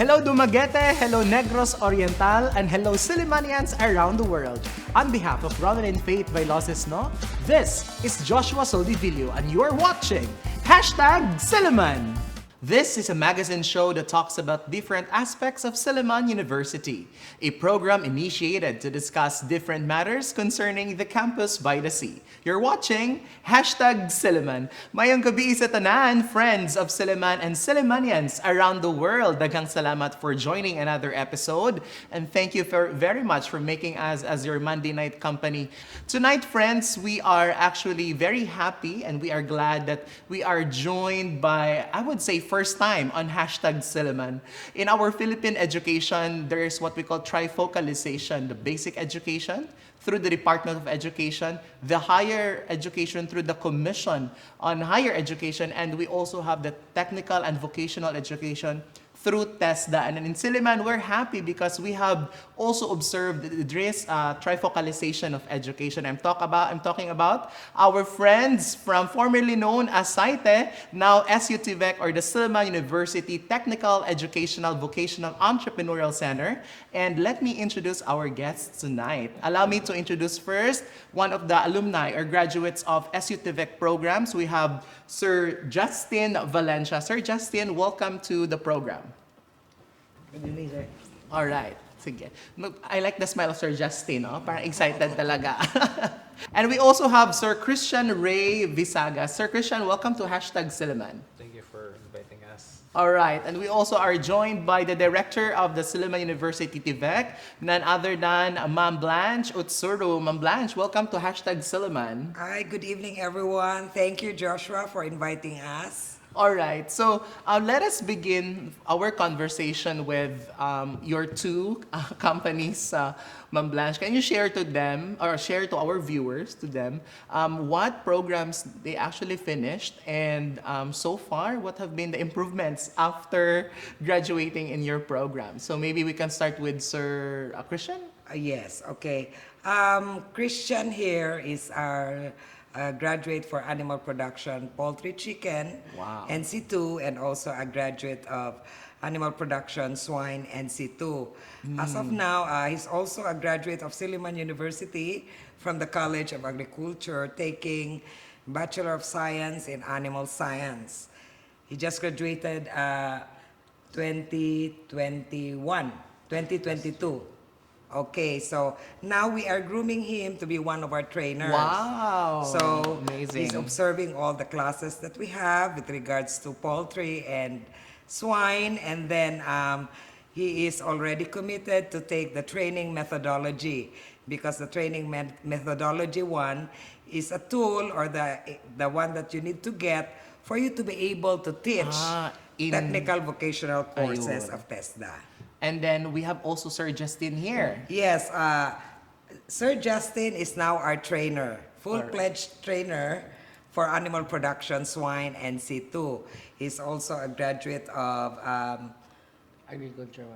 Hello Dumaguete, hello Negros Oriental, and hello Sillimanians around the world. On behalf of Ronelyn Vailoces-No, this is Joshua Soldivillo and you're watching #Silliman. This is a magazine show that talks about different aspects of Silliman University, a program initiated to discuss different matters concerning the campus by the sea. You're watching #Silliman. Mayong gabi sa tanan, friends of Silliman and Sillimanians around the world. Daghang salamat for joining another episode, and thank you very much for making us as your Monday night company. Tonight, friends, we are actually very happy and we are glad that we are joined by, I would say, first time on #Silliman. In our Philippine education, there is what we call trifocalization, the basic education through the Department of Education, the higher education through the Commission on Higher Education, and we also have the technical and vocational education through TESDA. And in Silliman, we're happy because we have also observed this trifocalization of education. I'm talking about our friends from formerly known as Su-Tevec, now Su-Tevec, or the Silliman University Technical Educational Vocational Entrepreneurial Center. And let me introduce our guests tonight. Allow me to introduce first one of the alumni or graduates of Su-Tevec programs. We have Sir Justin Valencia. Sir Justin, welcome to the program. Good evening, sir. All right. Sige. I like the smile of Sir Justin, no? Parang excited talaga. And we also have Sir Christian Ray Visagas. Sir Christian, welcome to #Silliman. Thank you for inviting us. All right. And we also are joined by the director of the Silliman University TVEC, none other than Ma'am Blanche Utzurrum. Ma'am Blanche, welcome to #Silliman. Hi, good evening, everyone. Thank you, Joshua, for inviting us. All right, so let us begin our conversation with your two companies, Ma'am Blanche. Can you share to them, or share to our viewers, to them, what programs they actually finished, and so far, what have been the improvements after graduating in your program? So maybe we can start with Sir Christian? Yes, okay. Christian here is our graduate for animal production, poultry, chicken, Wow. NC2, and also a graduate of animal production, swine, NC2. As of now, he's also a graduate of Silliman University from the College of Agriculture, taking Bachelor of Science in Animal Science. He just graduated 2022. Okay, so now we are grooming him to be one of our trainers. Wow, So amazing. he's observing all the classes that we have with regards to poultry and swine, and then he is already committed to take the training methodology, because the training methodology one is a tool, or the one that you need to get for you to be able to teach technical vocational courses Ayun. of TESDA. And then we have also Sir Justin here. Yes, Sir Justin is now our trainer, full-fledged trainer for animal production, swine, and C2. He's also a graduate of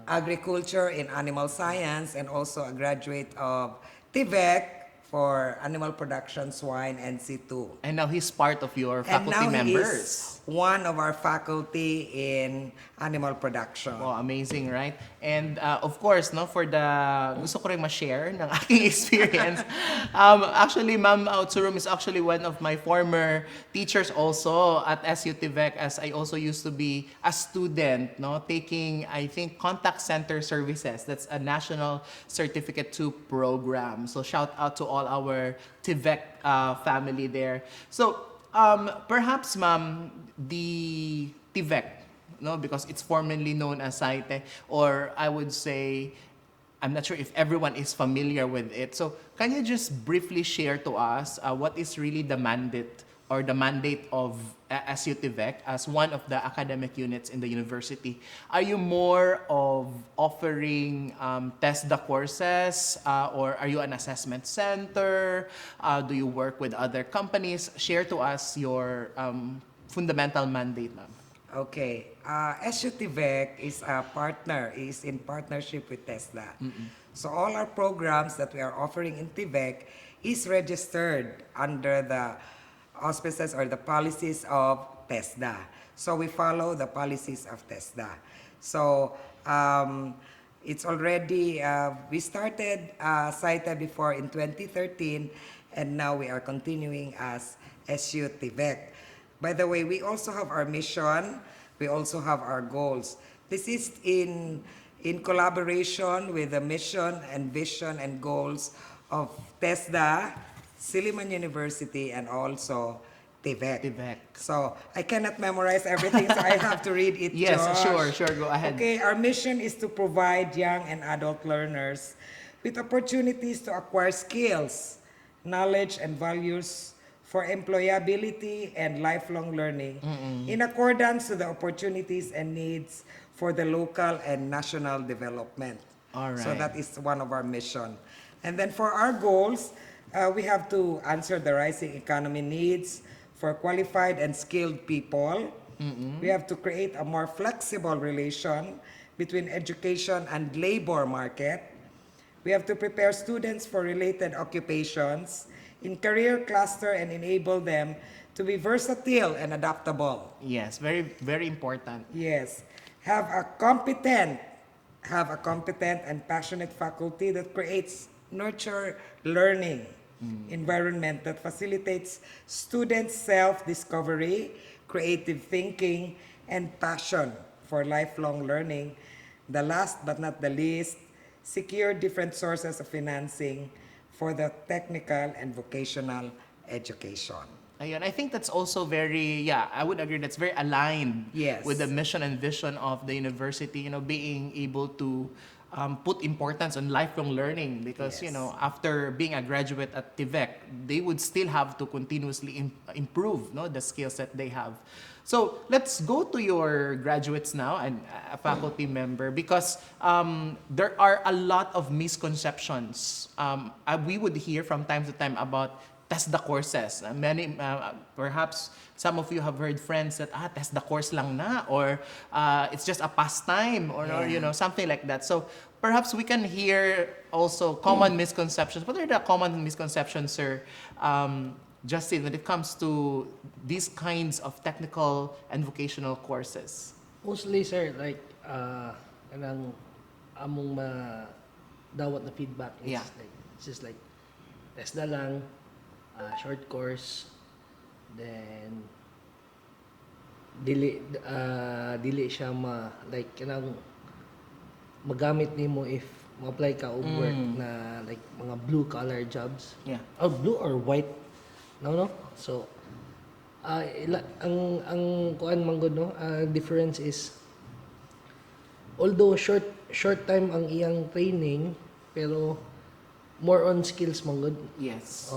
agriculture in animal science, and also a graduate of TVEC for animal production, swine, and C2. And now he's part of your And faculty now he members. is one of our faculty in animal production. Wow, amazing, right? And of course, no, for the gusto ko rin ma-share ng aking experience. Actually, Ma'am Utzurrum is actually one of my former teachers also at Su-Tevec, as I also used to be a student, no, taking, I think, contact center services. That's a national certificate 2 program. So shout out to all our TVEC family there. So perhaps, ma'am, the TVEC, no, because it's formerly known as SAITE, or I would say, I'm not sure if everyone is familiar with it. So can you just briefly share to us what is really the mandate or the mandate of Su-Tevec as one of the academic units in the university? Are you more of offering TESDA courses, or are you an assessment center? Do you work with other companies? Share to us your fundamental mandate, ma'am. Okay. Su-Tevec is is in partnership with TESDA. So all our programs that we are offering in TVEC is registered under the auspices or the policies of TESDA. So we follow the policies of TESDA. So it's already, we started SITA before in 2013, and now we are continuing as SU-TVEC. By the way, we also have our mission. We also have our goals. This is in collaboration with the mission and vision and goals of TESDA, Silliman University, and also TVEC. TVEC. So I cannot memorize everything, so I have to read it. Yes, Josh. sure, go ahead. Okay, our mission is to provide young and adult learners with opportunities to acquire skills, knowledge, and values for employability and lifelong learning in accordance to the opportunities and needs for the local and national development. All right. So that is one of our mission. And then for our goals, we have to answer the rising economy needs for qualified and skilled people. We have to create a more flexible relation between education and labor market. We have to prepare students for related occupations in career cluster and enable them to be versatile and adaptable. Yes, very, very important. Yes. Have a competent and passionate faculty that creates nurture learning environment that facilitates students' self-discovery, creative thinking, and passion for lifelong learning. The last but not the least, secure different sources of financing for the technical and vocational education. Ayun, I think that's also very, yeah, I would agree that's very aligned Yes. with the mission and vision of the university, being able to put importance on lifelong learning because, Yes. After being a graduate at TVEC, they would still have to continuously improve, the skills that they have. So let's go to your graduates now and a faculty member because there are a lot of misconceptions. We would hear from time to time about TESDA courses. Many, perhaps some of you have heard friends that, TESDA course lang na, or it's just a pastime, or something like that. So perhaps we can hear also common misconceptions. What are the common misconceptions, sir, Justin, when it comes to these kinds of technical and vocational courses? Mostly, sir, like, kanang among dawat na feedback is Yeah. like, it's just like, TESDA lang, short course, then, dili siya like, kanang, magamit nimo if ma-apply ka og work na, like, mga blue-collar jobs. Yeah. Or blue or white. No? So, ang kuan man gud no, difference is although short time ang iyang training pero more on skills man gud. Yes.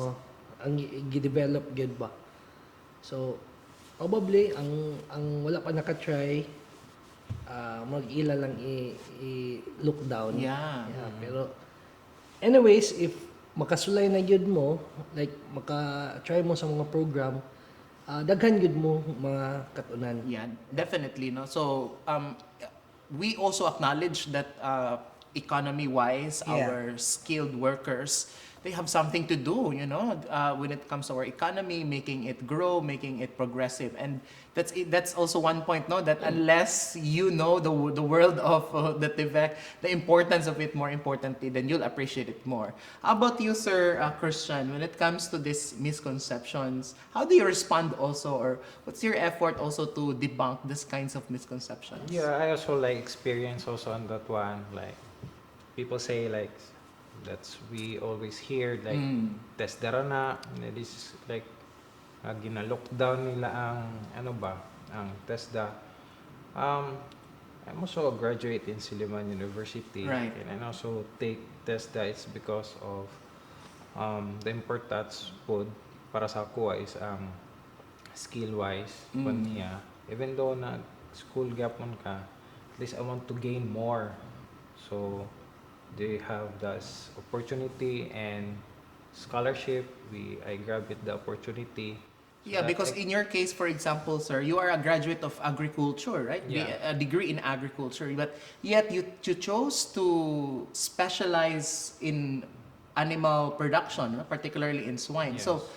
Ang gi-develop gyud ba. So, probably ang wala pa naka-try mag-ila lang i-look down. Yeah. Pero anyways, if makasulay na gyud mo, like maka-try mo sa mga program, daghan gyud mo mga katunan. Yeah, definitely. No. So we also acknowledge that economy-wise, Yeah. our skilled workers, they have something to do. When it comes to our economy, making it grow, making it progressive, and that's also one point. No, that unless you know the world of the TVEC, the importance of it more importantly, then you'll appreciate it more. How about you, Sir Christian? When it comes to these misconceptions, how do you respond also, or what's your effort also to debunk these kinds of misconceptions? Yeah, I also like experience also on that one. Like people say like that's we always hear like test dara na. This is like gina-lockdown nila ang ang TESDA. I'm also a graduate in Silliman University, Right. and I also take TESDA. It's because of the importance po para sa ako is skill wise niya. Even though na school gap man ka, at least I want to gain more. So they have this opportunity and scholarship. I grab it the opportunity. Yeah, because in your case, for example, sir, you are a graduate of agriculture, right? Yeah. A degree in agriculture, but yet you chose to specialize in animal production, no? Particularly in swine. Yes. So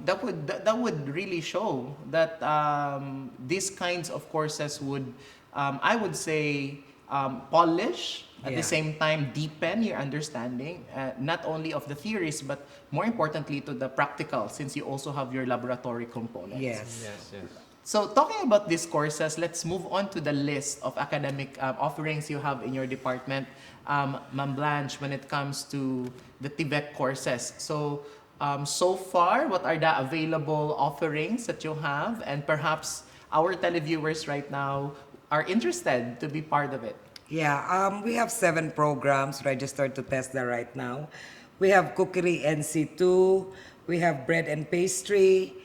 that would really show that these kinds of courses would, I would say, polish at the Yeah. same time deepen your understanding, not only of the theories but more importantly to the practical, since you also have your laboratory components. Yes. Yes, yes. So talking about these courses, let's move on to the list of academic offerings you have in your department, Ma'am Blanche, when it comes to the TVEC courses. So so far, what are the available offerings that you have, and perhaps our televiewers right now are interested to be part of it? Yeah, we have 7 programs registered to TESDA right now. We have Cookery NC2, we have Bread and Pastry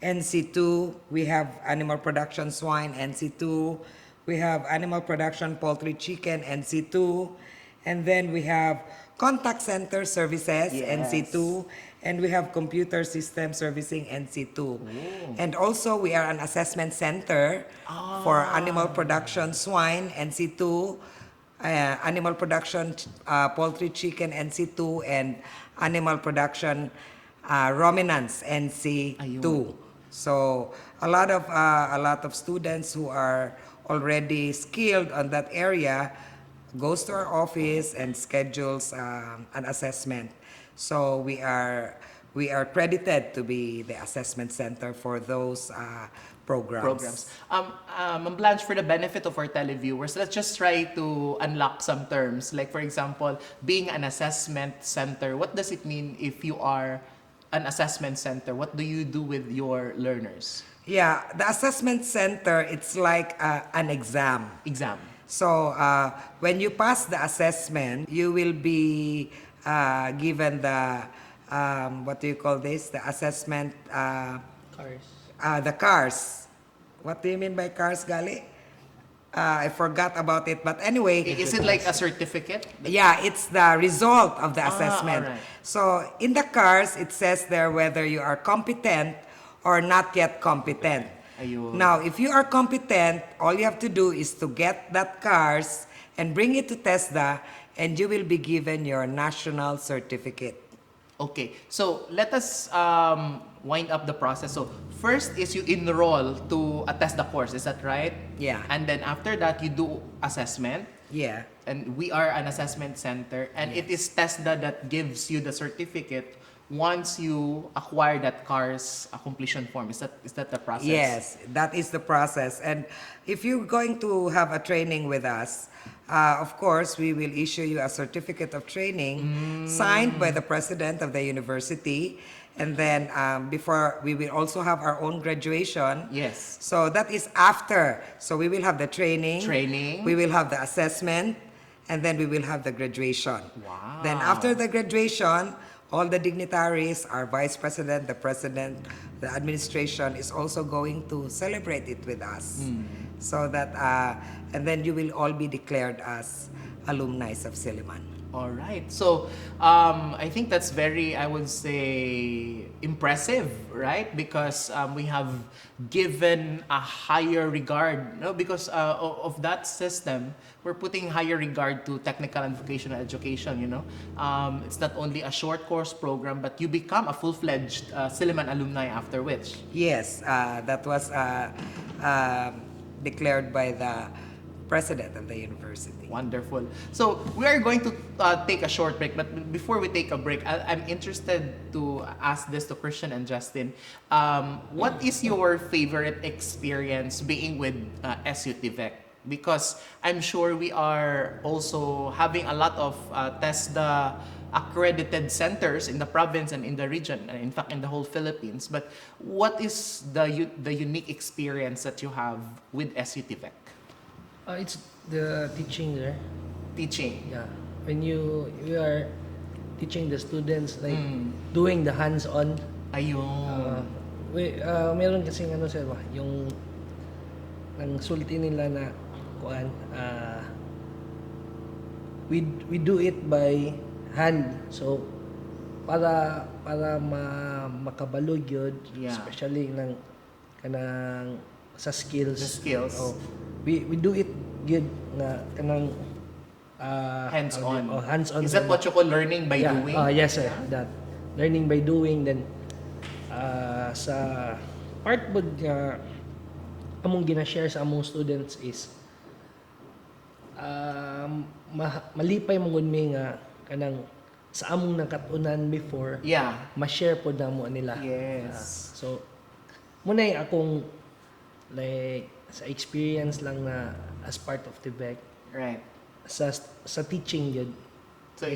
NC2, we have Animal Production Swine NC2, we have Animal Production Poultry Chicken NC2, and then we have Contact Center Services Yes. NC2, and we have Computer System Servicing NC2. And also we are an assessment center for Animal Production Swine NC2, Animal Production Poultry Chicken NC2, and Animal Production Ruminants NC2. Ayun. So a lot of students who are already skilled on that area goes to our office and schedules an assessment. So we are credited to be the assessment center for those programs. Ma'am Blanche, for the benefit of our televiewers, let's just try to unlock some terms. Like for example, being an assessment center, what does it mean if you are an assessment center? What do you do with your learners? Yeah, the assessment center, it's like an exam. Exam. So when you pass the assessment, you will be given the what do you call this? The assessment, Cars. the cars. What do you mean by cars, Gali? I forgot about it, but anyway. Is it like a certificate? Yeah, it's the result of the assessment. alright. So in the cars, it says there whether you are competent or not yet competent. Ayun. Now, if you are competent, all you have to do is to get that cars and bring it to TESDA, and you will be given your national certificate. Okay, so let us wind up the process. So first is you enroll to attest the course, is that right? Yeah. And then after that, you do assessment. Yeah. And we are an assessment center. And it is TESDA that gives you the certificate once you acquire that CARS completion form. Is that the process? Yes, that is the process. And if you're going to have a training with us, of course, we will issue you a certificate of training signed by the president of the university. And then before, we will also have our own graduation. Yes. So that is after. So we will have the training. Training. We will have the assessment. And then we will have the graduation. Wow. Then after the graduation, all the dignitaries, our vice president, the president, the administration is also going to celebrate it with us. So that, and then you will all be declared as alumni of Silliman. All right. So I think that's very, I would say, impressive, right? Because we have given a higher regard, no? Because of that system, we're putting higher regard to technical and vocational education, you know. It's not only a short course program, but you become a full-fledged Silliman alumni after which. Yes, that was declared by the president of the university. Wonderful. So we are going to take a short break, but before we take a break, I'm interested to ask this to Christian and Justin. What is your favorite experience being with Su-Tevec? Because I'm sure we are also having a lot of TESDA accredited centers in the province and in the region, and in fact in the whole Philippines. But what is the unique experience that you have with Su-Tevec? It's the teaching there. Teaching. Yeah. When you are teaching the students, like doing the hands-on. Ayun. Meron kasing ano sir, yung ang sulti nila na kuan, we do it by hand. So para makabalo gyud, Yeah. especially kanang sa skills. The skills. Oh, we do it gyud nga kanang Hands-on. hands-on. Is that what you call learning by Yeah, doing? yes sir, that learning by doing. Then sa part pod nga among gina-share sa among students is malipay mong mi nga kanang sa among nakatunan before, Yeah. ma-share po na mo nila. Yes. So muna yung akong like sa experience lang na as part of Tevec Right. sa teaching yun. So,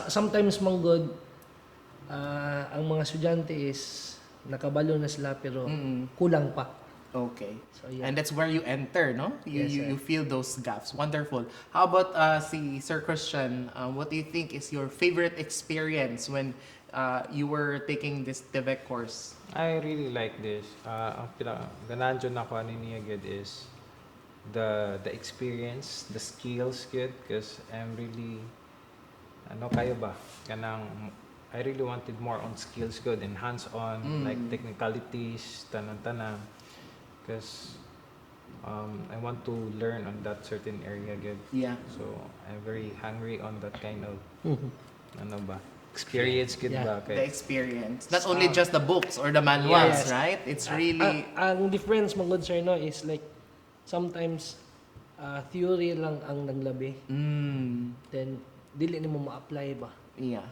Sometimes mong good ang mga estudyante is nakabalo na sila pero kulang pa. okay. So, yeah. And that's where you enter, no? Yes, sir. You feel those gaps. Wonderful. How about si Sir Christian? What do you think is your favorite experience when you were taking this Tevec course? I really like this. Ang ganahan dyan ako ano niya good is the experience, the skills good, because I'm really ano kayo ba kanang I really wanted more on skills good and hands-on like technicalities tanan because I want to learn on that certain area good. Yeah. So I'm very hungry on that kind of ano ba experience good Yeah. ba The kay experience. Not only just the books or the manuals, Yes. right? It's really... Ang difference mong good sir no is like sometimes theory lang ang naglabi. Then dili nimo ma-apply ba. Yeah.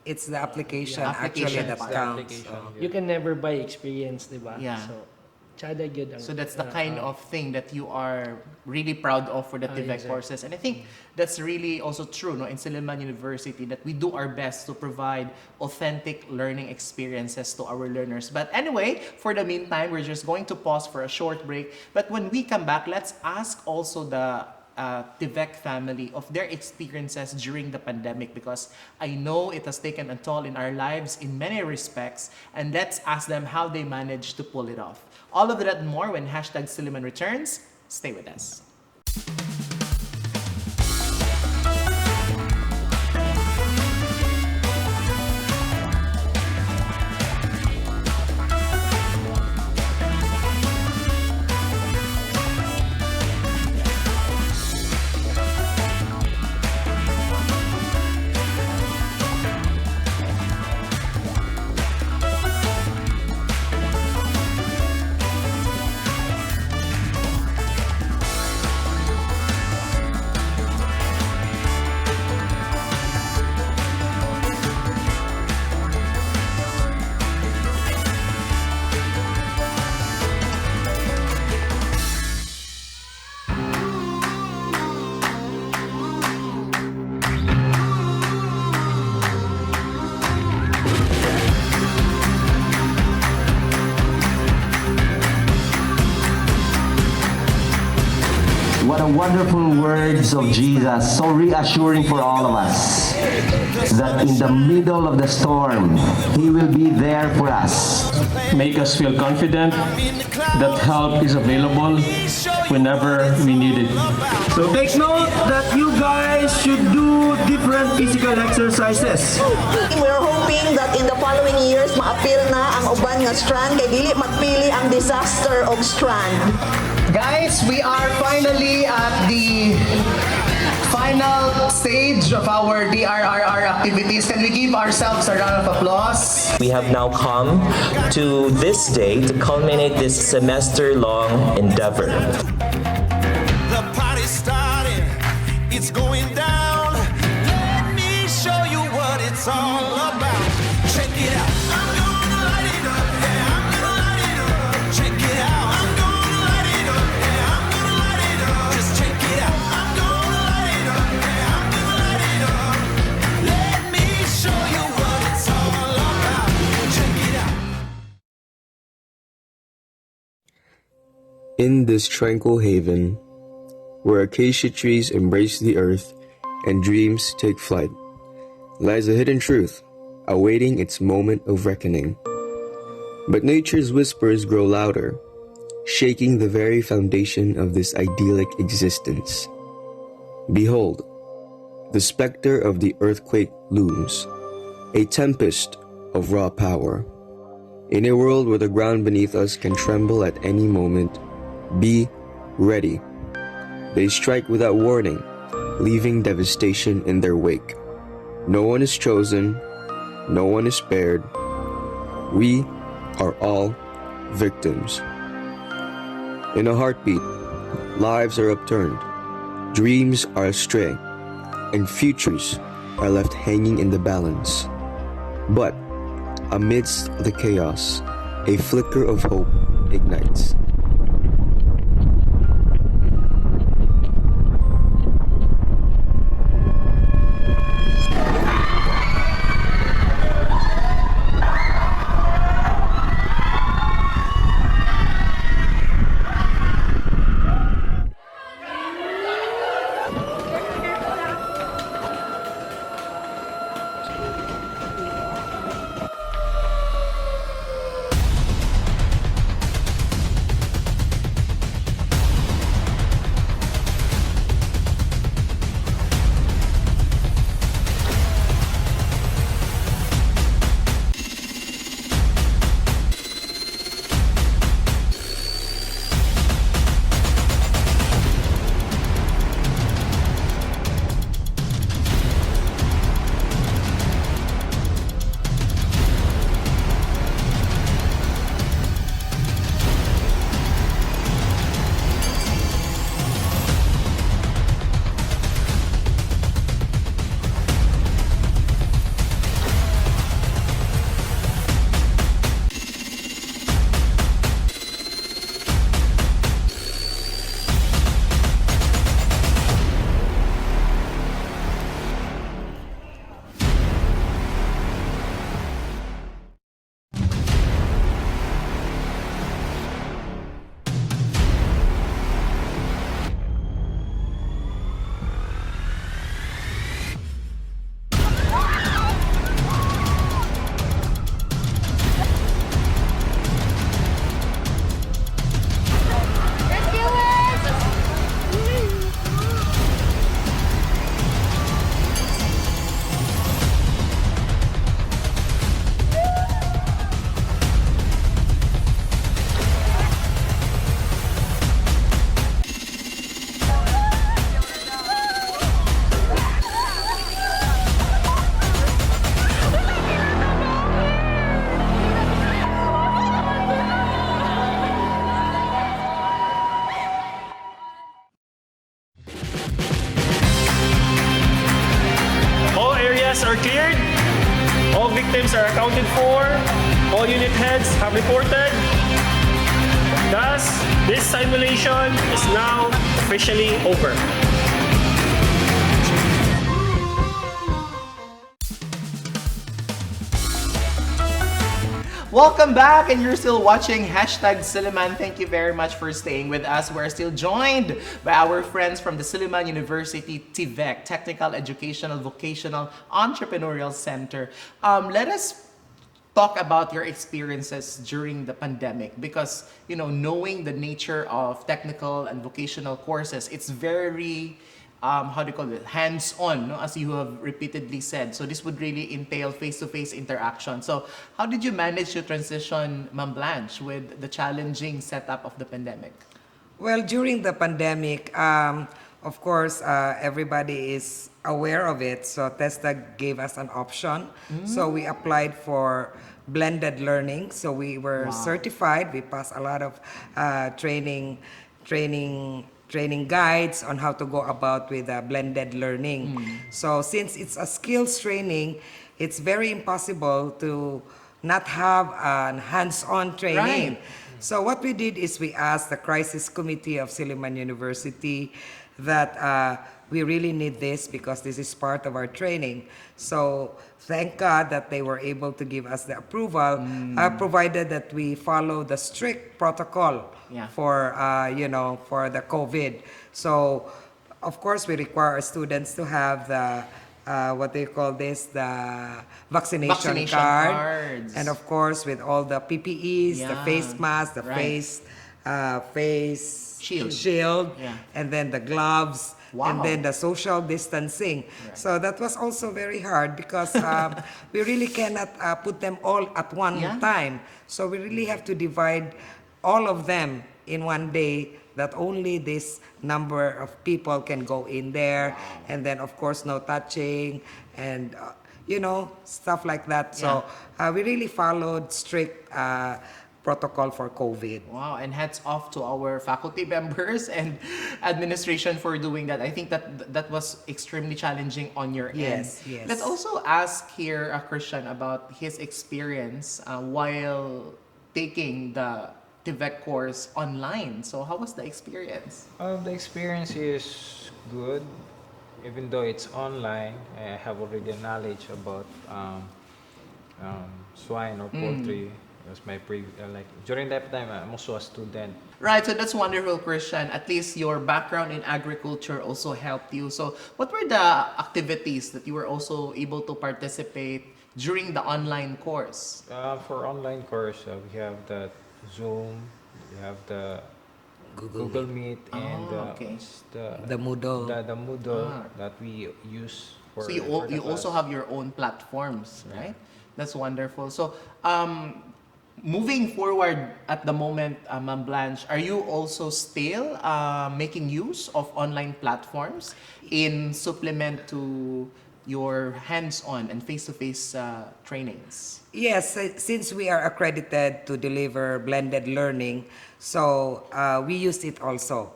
It's the application, application actually that part. counts. Application. So. You can never buy experience, di ba? Yeah. So tsada gyud ang So that's the kind of thing that you are really proud of for the Tevec yes, sir. courses. And I think that's really also true, no, in Silliman University, that we do our best to provide authentic learning experiences to our learners. But anyway, for the meantime, we're just going to pause for a short break. But when we come back, let's ask also the Tevec family of their experiences during the pandemic, because I know it has taken a toll in our lives in many respects, and let's ask them how they managed to pull it off. All of that and more when #Silliman returns. Stay with us. What a wonderful words of Jesus, so reassuring for all of us that in the middle of the storm, He will be there for us. Make us feel confident that help is available whenever we need it. So take note that you guys should do different physical exercises. We're hoping that in the following years ma-appeal na ang uban nga strand kay dili magpili ang disaster og strand. Guys, we are finally at the final stage of our DRRR activities. Can we give ourselves a round of applause? We have now come to this day to culminate this semester-long endeavor. The party's starting, it's going down. Let me show you what it's all about. Check it out. I'm gonna light it up. Yeah, I'm gonna light it up. Check it out. I'm gonna light it up. Yeah, I'm gonna light it up. Just check it out. I'm gonna light it up. Yeah, I'm gonna light it up. Let me show you what it's all about. Check it out. In this tranquil haven, where acacia trees embrace the earth and dreams take flight, lies a hidden truth, awaiting its moment of reckoning. But nature's whispers grow louder, shaking the very foundation of this idyllic existence. Behold, the specter of the earthquake looms, a tempest of raw power. In a world where the ground beneath us can tremble at any moment, be ready. They strike without warning, leaving devastation in their wake. No one is chosen, no one is spared. We are all victims. In a heartbeat, lives are upturned, dreams are astray, and futures are left hanging in the balance. But amidst the chaos, a flicker of hope ignites. are cleared. All victims are accounted for. All unit heads have reported. Thus, this simulation is now officially over. Welcome back, and you're still watching Silliman. Thank you very much for staying with us. We're still joined by our friends from the Silliman University Su-Tevec Technical Educational Vocational Entrepreneurial Center. Let us talk about your experiences during the pandemic, because knowing the nature of technical and vocational courses, it's very hands-on, no? As you have repeatedly said. So this would really entail face-to-face interaction. So how did you manage to transition, Ma'am Blanche, with the challenging setup of the pandemic? Well, during the pandemic, of course, everybody is aware of it. So TESDA gave us an option. So we applied for blended learning. So we were certified. We passed a lot of training guides on how to go about with blended learning. So since it's a skills training, it's very impossible to not have a hands-on training. Right. So what we did is we asked the crisis committee of Silliman University that we really need this because this is part of our training. So thank God that they were able to give us the approval, provided that we follow the strict protocol for for the COVID. So of course we require our students to have the what they call this, the vaccination card, cards. and of course with all the PPEs, the face mask, the face face Shield. Yeah. and then the gloves, Wow. and then the social distancing. So that was also very hard because we really cannot put them all at one time. So we really have to divide all of them in one day, that only this number of people can go in there. And then, of course, no touching and, stuff like that. So we really followed strict protocol for COVID. Wow, and hats off to our faculty members and administration for doing that. I think that was extremely challenging on your end. Yes. Let's also ask here Christian about his experience while taking the Su-Tevec course online. So how was the experience? The experience is good. Even though it's online, I have already a knowledge about swine or poultry. It was my during that time, I'm also a student. Right, so that's wonderful, Christian. At least your background in agriculture also helped you. So what were the activities that you were also able to participate during the online course? For online course, we have the Zoom, we have the Google Meet, and the Moodle. The Moodle that we use for. So you also have your own platforms, right? That's wonderful. So moving forward at the moment, Ma'am Blanche, are you also still making use of online platforms in supplement to your hands-on and face-to-face trainings? Yes, since we are accredited to deliver blended learning, so we use it also.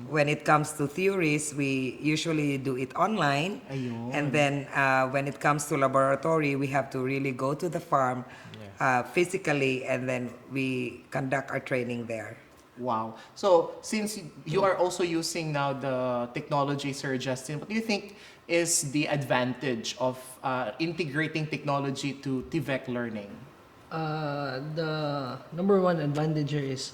When it comes to theories, we usually do it online. Ayun. And then when it comes to laboratory, we have to really go to the farm physically, and then we conduct our training there. Wow. So since you are also using now the technology, Sir Justin, what do you think is the advantage of integrating technology to Su-Tevec learning? The number one advantage here is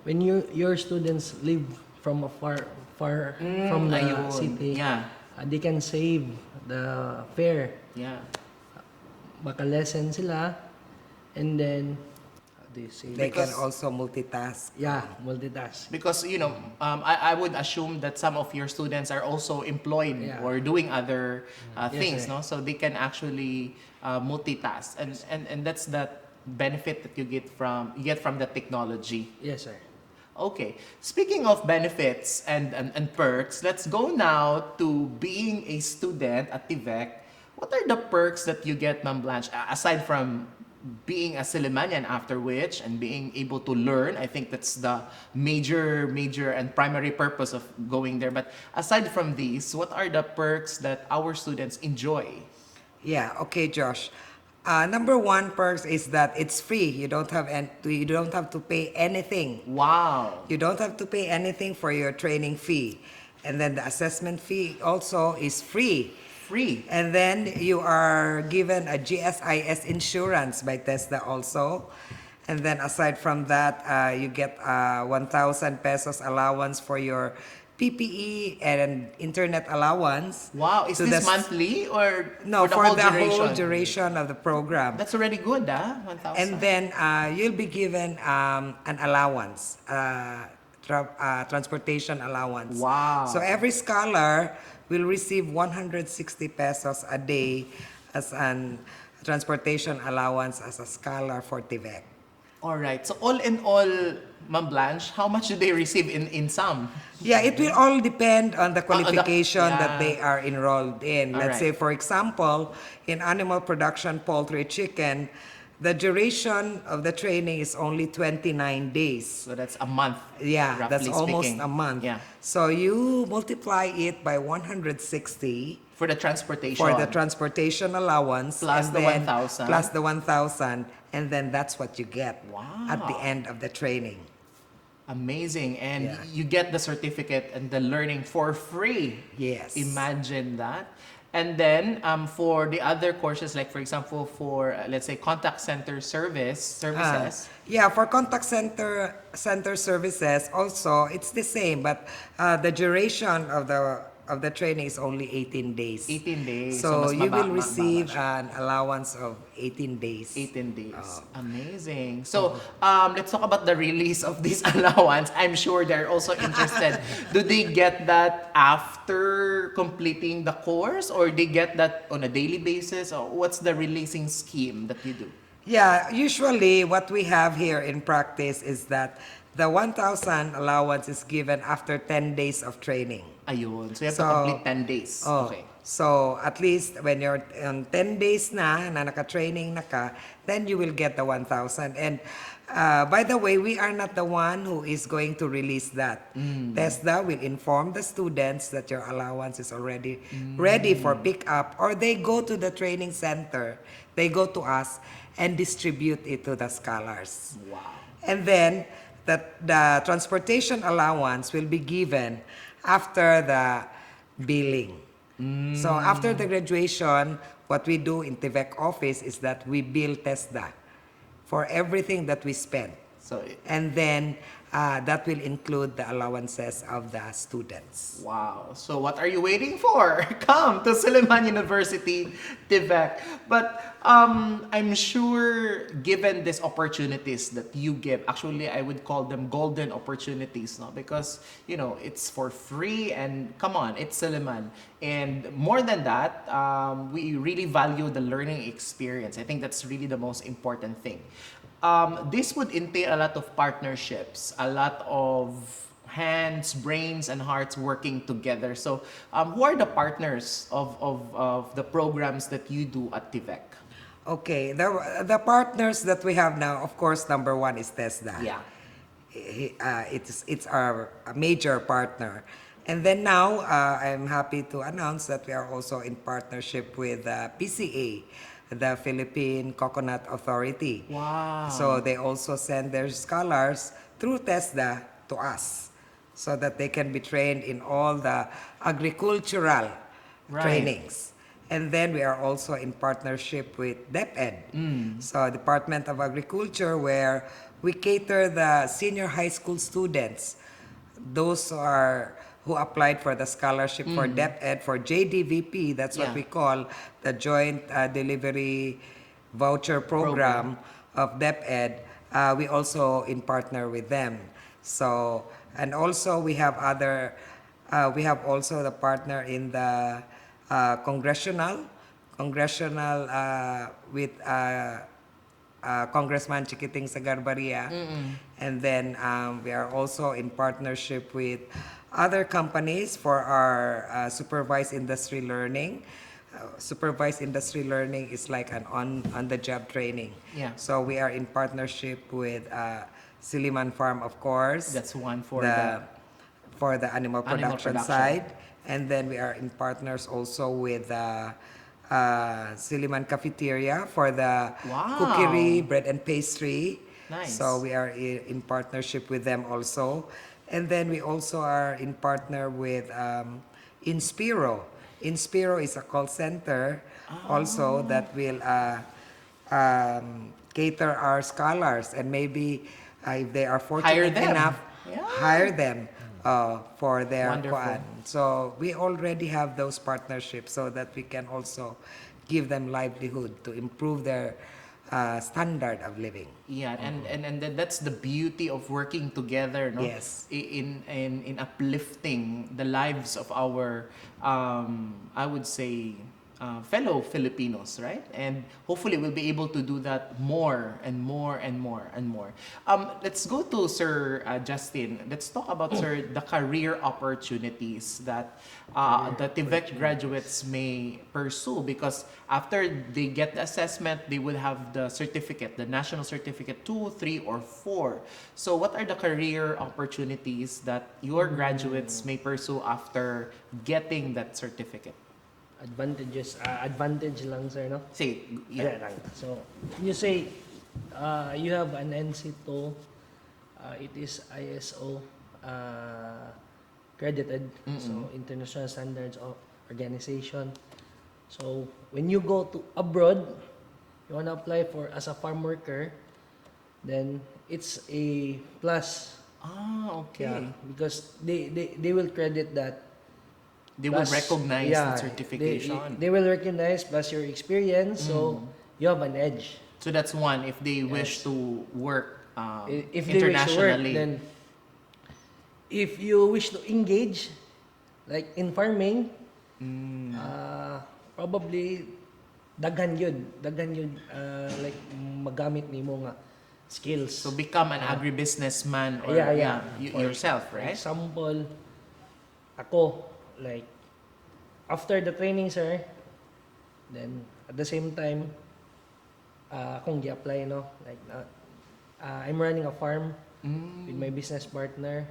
when your students live from far from the ayun. city, Yeah. they can save the fare. Yeah. Baka lesson sila, and then They can also multitask. Yeah, multitask. Because, I would assume that some of your students are also employed or doing other things, no? So they can actually multitask. And that's the benefit that you get from the technology. Yes, sir. Okay. Speaking of benefits and perks, let's go now to being a student at Su-Tevec. What are the perks that you get, Ma'am Blanche, aside from being a Sillimanian, after which, and being able to learn? I think that's the major and primary purpose of going there. But aside from these, what are the perks that our students enjoy? Yeah, okay, Josh. Number one perks is that it's free. You don't have to pay anything. Wow. You don't have to pay anything for your training fee. And then the assessment fee also is free. And then you are given a GSIS insurance by TESDA also. And then aside from that, you get 1,000 pesos allowance for your PPE and internet allowance. Wow, is this monthly or no, for the whole duration of the program? That's already good, 1,000. And then you'll be given an allowance, transportation allowance. Wow. So every scholar will receive 160 pesos a day as an transportation allowance as a scholar for Su-Tevec. All right. So all in all, Ma'am Blanche, how much do they receive in sum? Yeah, it will all depend on the qualification yeah. that they are enrolled in. All Let's say, right. for example, in animal production, poultry, chicken, the duration of the training is only 29 days. So that's a month. Yeah, that's roughly almost speaking. a month. Yeah. So you multiply it by 160 For the transportation. for the transportation allowance. Plus and the then 1,000. Plus the 1,000. And then that's what you get Wow. at the end of the training. Amazing. And Yeah. you get the certificate and the learning for free. Yes. Imagine that. And then for the other courses, like for example, for let's say contact center services. Yeah, for contact center services also it's the same, but the duration of of the training is only 18 days. 18 days. So mas you will maba receive siya. an allowance of 18 days. 18 days. Oh. Amazing. So, let's talk about the release of this allowance. I'm sure they're also interested. Do they get that after completing the course, or they get that on a daily basis? Or what's the releasing scheme that you do? Yeah, usually what we have here in practice is that the 1,000 allowance is given after 10 days of training. Ayun. So, you have to complete 10 days. Oh, Okay. so at least when you're on 10 days na naka-training na ka, then you will get the 1,000. And by the way, we are not the one who is going to release that. TESDA will inform the students that your allowance is already ready for pickup, or they go to the training center, they go to us and distribute it to the scholars. Wow. And then the transportation allowance will be given after the billing. So after the graduation, what we do in Su-Tevec office is that we bill TESDA for everything that we spend. So, And then that will include the allowances of the students. wow. So what are you waiting for? Come to Silliman University, Su-Tevec. But I'm sure given these opportunities that you give, actually I would call them golden opportunities, no? Because, you know, it's for free, and come on, it's Silliman. And more than that, we really value the learning experience. I think that's really the most important thing. This would entail a lot of partnerships, a lot of hands, brains, and hearts working together. So, who are the partners of the programs that you do at Su-Tevec? Okay, the partners that we have now, of course, number one is TESDA. Yeah. It's our major partner. And then now, I'm happy to announce that we are also in partnership with PCA, the Philippine Coconut Authority. Wow. So they also send their scholars through TESDA to us, so that they can be trained in all the agricultural trainings. And then we are also in partnership with DepEd, so Department of Agriculture, where we cater the senior high school students, those who applied for the scholarship for DepEd, for JDVP, that's what we call the Joint Delivery Voucher Program of DepEd. We also in partner with them. So, and also we have also the partner in the Congressional with Congressman Chiquiting Sagarbaria. And then we are also in partnership with other companies for our supervised industry learning. Supervised industry learning is like an on-the-job training. Yeah. So we are in partnership with Silliman Farm, of course. That's one for the animal production side. And then we are in partners also with Silliman Cafeteria for the cookery, bread and pastry. Nice. So we are in partnership with them also. And then we also are in partner with Inspiro. Inspiro is a call center also that will cater our scholars, and maybe if they are fortunate enough, hire them for their kuan. So we already have those partnerships so that we can also give them livelihood to improve their standard of living. Yeah, and that's the beauty of working together, no? Yes. In uplifting the lives of our, I would say, fellow Filipinos, right? And hopefully we'll be able to do that more and more and more and more. Let's go to Sir Justin. Let's talk about, Sir, the career opportunities that the Su-Tevec graduates may pursue, because after they get the assessment, they will have the certificate, the national certificate 2, 3, or 4. So what are the career opportunities that your graduates may pursue after getting that certificate? Advantage lang, sir, no? Say, yeah. So, you say you have an NC2, it is ISO credited, so International Standards of Organization. So, when you go to abroad, you want to apply for as a farm worker, then it's a plus. Okay. Yeah, because they will credit that They will Plus, recognize yeah, the certification. They will recognize plus your experience, so you have an edge. So that's one if they wish to work If they wish to work, internationally. then if you wish to engage, like in farming, probably daghan yun, like magamit nimo nga skills. So become an agribusinessman or yourself, right? Example, ako, like, after the training, sir, then at the same time, akong gi-apply, no? Like, I'm running a farm with my business partner.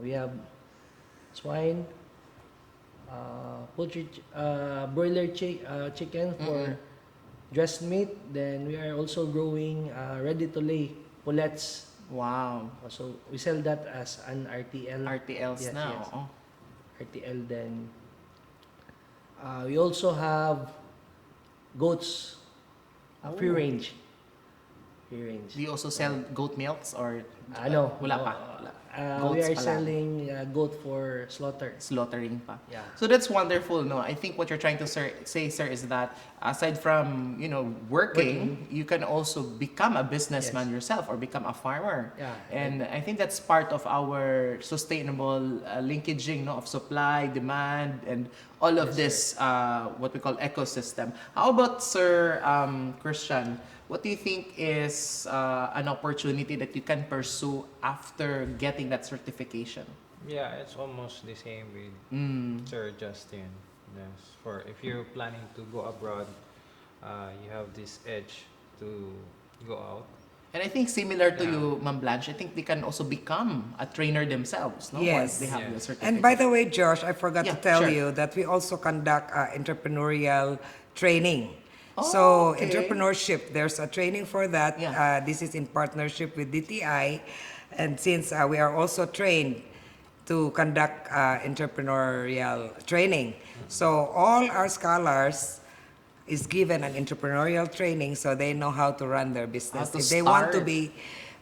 We have swine, poultry, broiler chicken for dressed meat. Then we are also growing ready-to-lay pullets. Wow. So we sell that as an RTL. RTLs now. Yes. Oh. RTL. Then we also have goats, free range. Free range. Do you also sell goat milks or No. wala pa? We are pa lang. selling goat for slaughter. Slaughtering pa. Yeah. So that's wonderful, no? I think what you're trying to say, sir, is that aside from, working, you can also become a businessman yourself or become a farmer. Yeah. And I think that's part of our sustainable linkaging, no, of supply, demand, and all of this, what we call ecosystem. How about, Sir Christian? What do you think is an opportunity that you can pursue after getting that certification? Yeah, it's almost the same with Sir Justin. Yes, for if you're planning to go abroad, you have this edge to go out. And I think similar to you, Ma'am Blanche, I think they can also become a trainer themselves, no? Yes. Once they have the certificate. And by the way, Josh, I forgot to tell sure. you that we also conduct entrepreneurial training. Oh, so okay. entrepreneurship, there's a training for that. Yeah. This is in partnership with DTI. And since we are also trained to conduct entrepreneurial training, so all our scholars is given an entrepreneurial training so they know how to run their business to if they want to start. be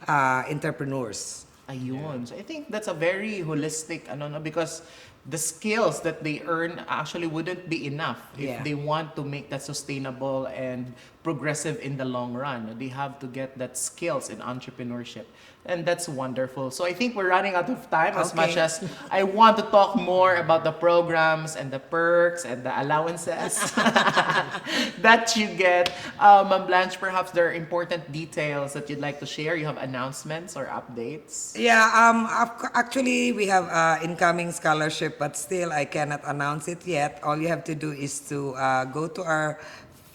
entrepreneurs. Ayun. So I think that's a very holistic, no? Because the skills that they earn actually wouldn't be enough if they want to make that sustainable and progressive in the long run. They have to get that skills in entrepreneurship. And that's wonderful. So I think we're running out of time as much as I want to talk more about the programs and the perks and the allowances that you get. Ma'am Blanche, perhaps there are important details that you'd like to share. You have announcements or updates? Yeah, actually we have incoming scholarship, but still I cannot announce it yet. All you have to do is to go to our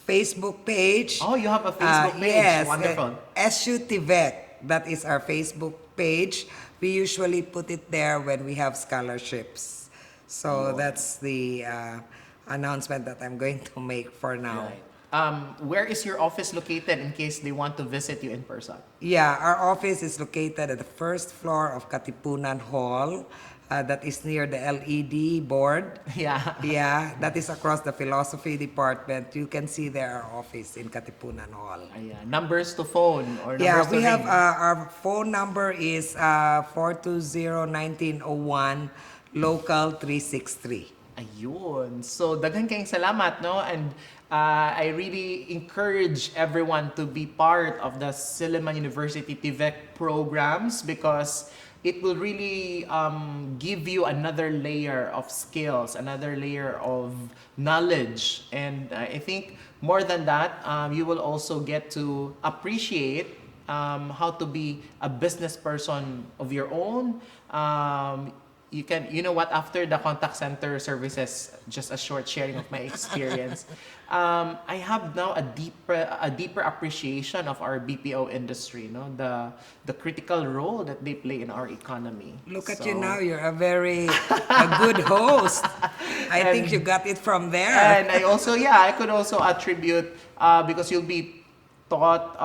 Facebook page. Oh, you have a Facebook page. Yes, Wonderful. Su-Tevec. That is our Facebook page. We usually put it there when we have scholarships. So that's the announcement that I'm going to make for now. Right. Where is your office located in case they want to visit you in person? Yeah, our office is located at the first floor of Katipunan Hall. That is near the LED board. Yeah. Yeah, that is across the philosophy department. You can see there our office in Katipunan Hall. Ayan. Numbers to phone or numbers Yeah, to we have ring? our phone number is 420-1901, local 363. Ayun. So, daghan kayong salamat, no? And I really encourage everyone to be part of the Silliman University TVEC programs because it will really give you another layer of skills, another layer of knowledge. And I think more than that, you will also get to appreciate how to be a business person of your own. You know what, after the contact center services, just a short sharing of my experience, I have now a deeper appreciation of our BPO industry, no? The critical role that they play in our economy. Look at you now, you're a very good host. I think you got it from there. And I could also attribute, because you'll be taught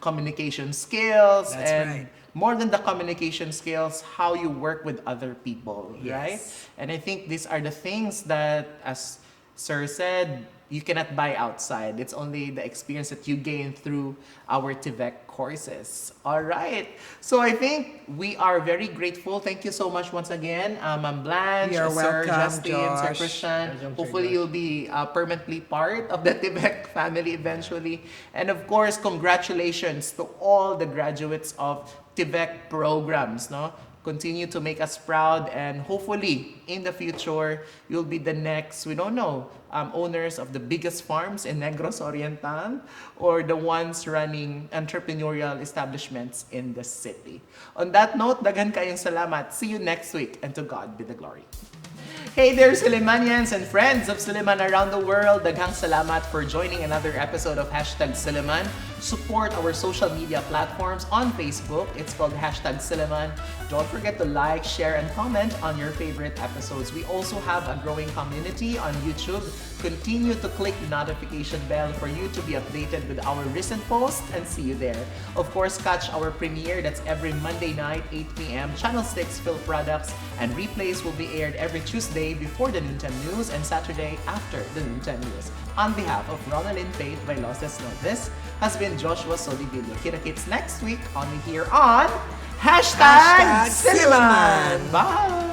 communication skills. That's and right. More than the communication skills, how you work with other people, right? And I think these are the things that, as Sir said, you cannot buy outside. It's only the experience that you gain through our Su-Tevec courses. All right. So I think we are very grateful. Thank you so much once again, Ma'am Blanche, You're Sir welcome, Justin, Sir Josh. Christian. Welcome, Sir Hopefully Josh. you'll be permanently part of the Su-Tevec family eventually. And of course, congratulations to all the graduates of Su-Tevec programs. No? Continue to make us proud, and hopefully in the future you'll be the next, we don't know, owners of the biggest farms in Negros Oriental or the ones running entrepreneurial establishments in the city. On that note, daghan kayong salamat. See you next week, and to God be the glory. Hey there, Sillimanians and friends of Silliman around the world. Daghang salamat for joining another episode of #Silliman. Support our social media platforms on Facebook. It's called #Silliman. Don't forget to like, share, and comment on your favorite episodes. We also have a growing community on YouTube. Continue to click the notification bell for you to be updated with our recent posts, and see you there. Of course, catch our premiere. That's every Monday night, 8 p.m. Channel 6 Phil Products, and replays will be aired every Tuesday before the noontime news and Saturday after the noontime news. On behalf of Ronelyn, Faith, Vailoces-No, this has been Joshua Soldivillo. Kita-kits next week only here on #Silliman. Silliman. Bye!